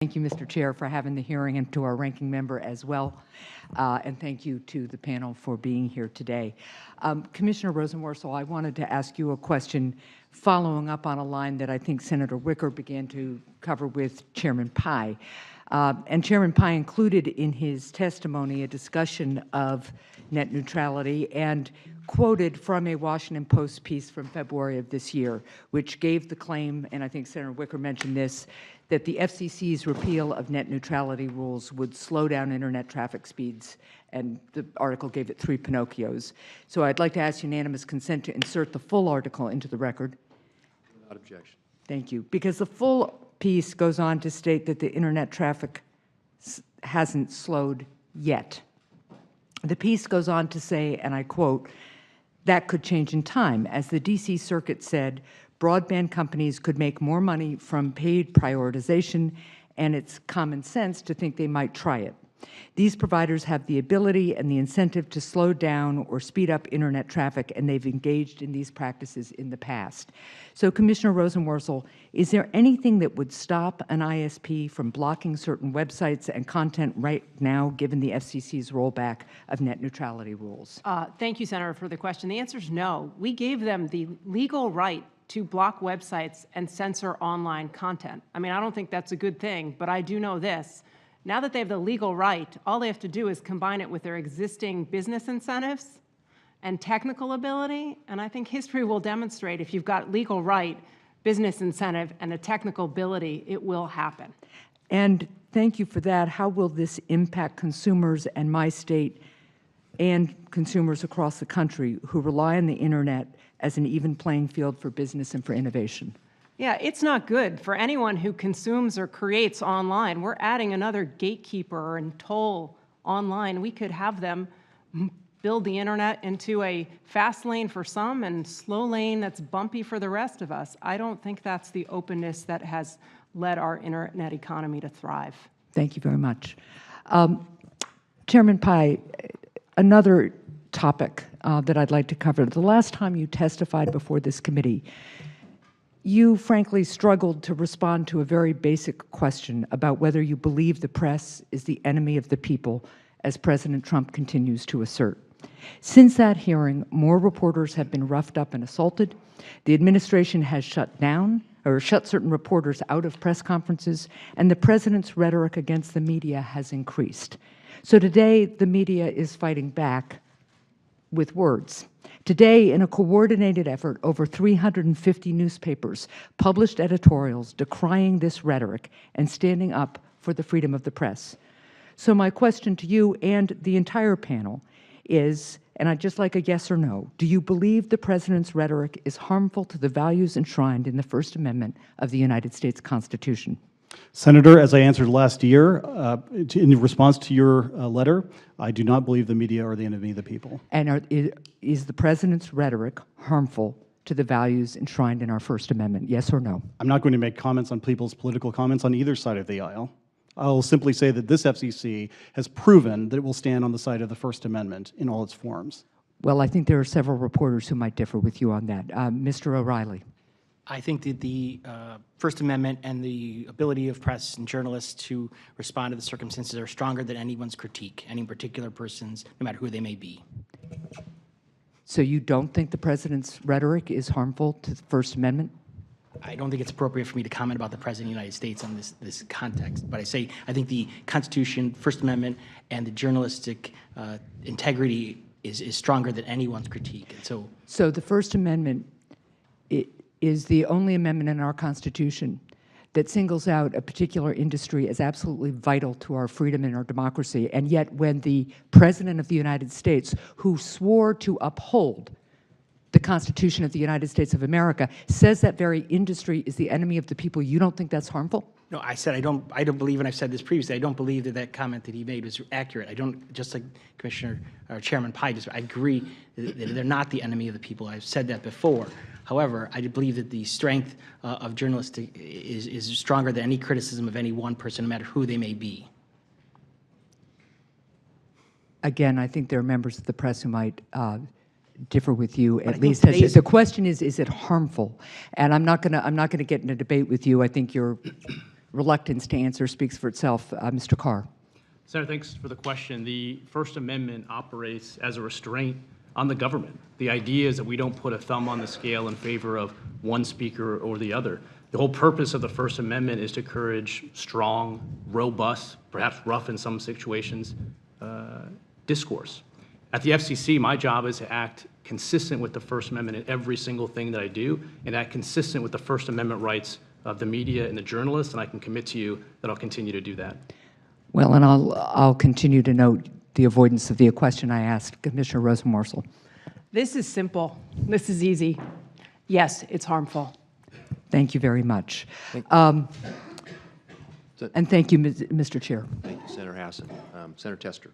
Thank you, Mr. Chair, for having the hearing, and to our ranking member as well. And thank you to the panel for being here today. Commissioner Rosenworcel, I wanted to ask you a question following up on a line that I think Senator Wicker began to cover with Chairman Pai. And Chairman Pai included in his testimony a discussion of net neutrality and quoted from a Washington Post piece from February of this year, which gave the claim, and I think Senator Wicker mentioned this, that the FCC's repeal of net neutrality rules would slow down Internet traffic speeds, and the article gave it 3 Pinocchios. So I'd like to ask unanimous consent to insert the full article into the record. Without objection. Thank you. Because the full piece goes on to state that the Internet traffic hasn't slowed yet. The piece goes on to say, and I quote, "That could change in time. As the D.C. Circuit said, broadband companies could make more money from paid prioritization, and it's common sense to think they might try it. These providers have the ability and the incentive to slow down or speed up Internet traffic, and they've engaged in these practices in the past." So, Commissioner Rosenworcel, is there anything that would stop an ISP from blocking certain websites and content right now, given the FCC's rollback of net neutrality rules? Thank you, Senator, for the question. The answer is no. We gave them the legal right to block websites and censor online content. I mean, I don't think that's a good thing, but I do know this. Now that they have the legal right, all they have to do is combine it with their existing business incentives and technical ability, and I think history will demonstrate if you've got legal right, business incentive, and a technical ability, it will happen. And thank you for that. How will this impact consumers and my state and consumers across the country who rely on the Internet as an even playing field for business and for innovation? Yeah, it's not good for anyone who consumes or creates online. We're adding another gatekeeper and toll online. We could have them build the Internet into a fast lane for some and slow lane that's bumpy for the rest of us. I don't think that's the openness that has led our Internet economy to thrive. Thank you very much. Chairman Pai, another topic that I'd like to cover. The last time you testified before this committee, you frankly struggled to respond to a very basic question about whether you believe the press is the enemy of the people, as President Trump continues to assert. Since that hearing, more reporters have been roughed up and assaulted. The administration has shut certain reporters out of press conferences, and the president's rhetoric against the media has increased. So today, the media is fighting back with words. Today, in a coordinated effort, over 350 newspapers published editorials decrying this rhetoric and standing up for the freedom of the press. So my question to you and the entire panel is, and I'd just like a yes or no, do you believe the president's rhetoric is harmful to the values enshrined in the First Amendment of the United States Constitution? Senator, as I answered last year, in response to your letter, I do not believe the media are the enemy of the people. And is the president's rhetoric harmful to the values enshrined in our First Amendment, yes or no? I'm not going to make comments on people's political comments on either side of the aisle. I'll simply say that this FCC has proven that it will stand on the side of the First Amendment in all its forms. Well, I think there are several reporters who might differ with you on that. Mr. O'Reilly. I think that the First Amendment and the ability of press and journalists to respond to the circumstances are stronger than anyone's critique, any particular person's, no matter who they may be. So you don't think the president's rhetoric is harmful to the First Amendment? I don't think it's appropriate for me to comment about the President of the United States on this context, but I think the Constitution, First Amendment, and the journalistic integrity is stronger than anyone's critique. And so the First Amendment is the only amendment in our Constitution that singles out a particular industry as absolutely vital to our freedom and our democracy, and yet when the President of the United States, who swore to uphold the Constitution of the United States of America, says that very industry is the enemy of the people, you don't think that's harmful? no, I said I don't believe, and I've said this previously, I don't believe that comment that he made was accurate. I don't, just like Commissioner or Chairman Pai, I agree that they're not the enemy of the people. I've said that before. However, I believe that the strength of journalists is stronger than any criticism of any one person, no matter who they may be. Again, I think there are members of the press who might differ with you. At least the question is it harmful? And I'm not going to get in a debate with you. I think you're reluctance to answer speaks for itself. Mr. Carr. Senator, thanks for the question. The First Amendment operates as a restraint on the government. The idea is that we don't put a thumb on the scale in favor of one speaker or the other. The whole purpose of the First Amendment is to encourage strong, robust, perhaps rough in some situations, discourse. At the FCC, my job is to act consistent with the First Amendment in every single thing that I do, and act consistent with the First Amendment rights of the media and the journalists, and I can commit to you that I'll continue to do that. Well, and I'll continue to note the avoidance of the question I asked Commissioner Rosenworcel. This is simple. This is easy. Yes, it's harmful. Thank you very much. And thank you, Mr. Chair. Thank you, Senator Hassan. Senator Tester.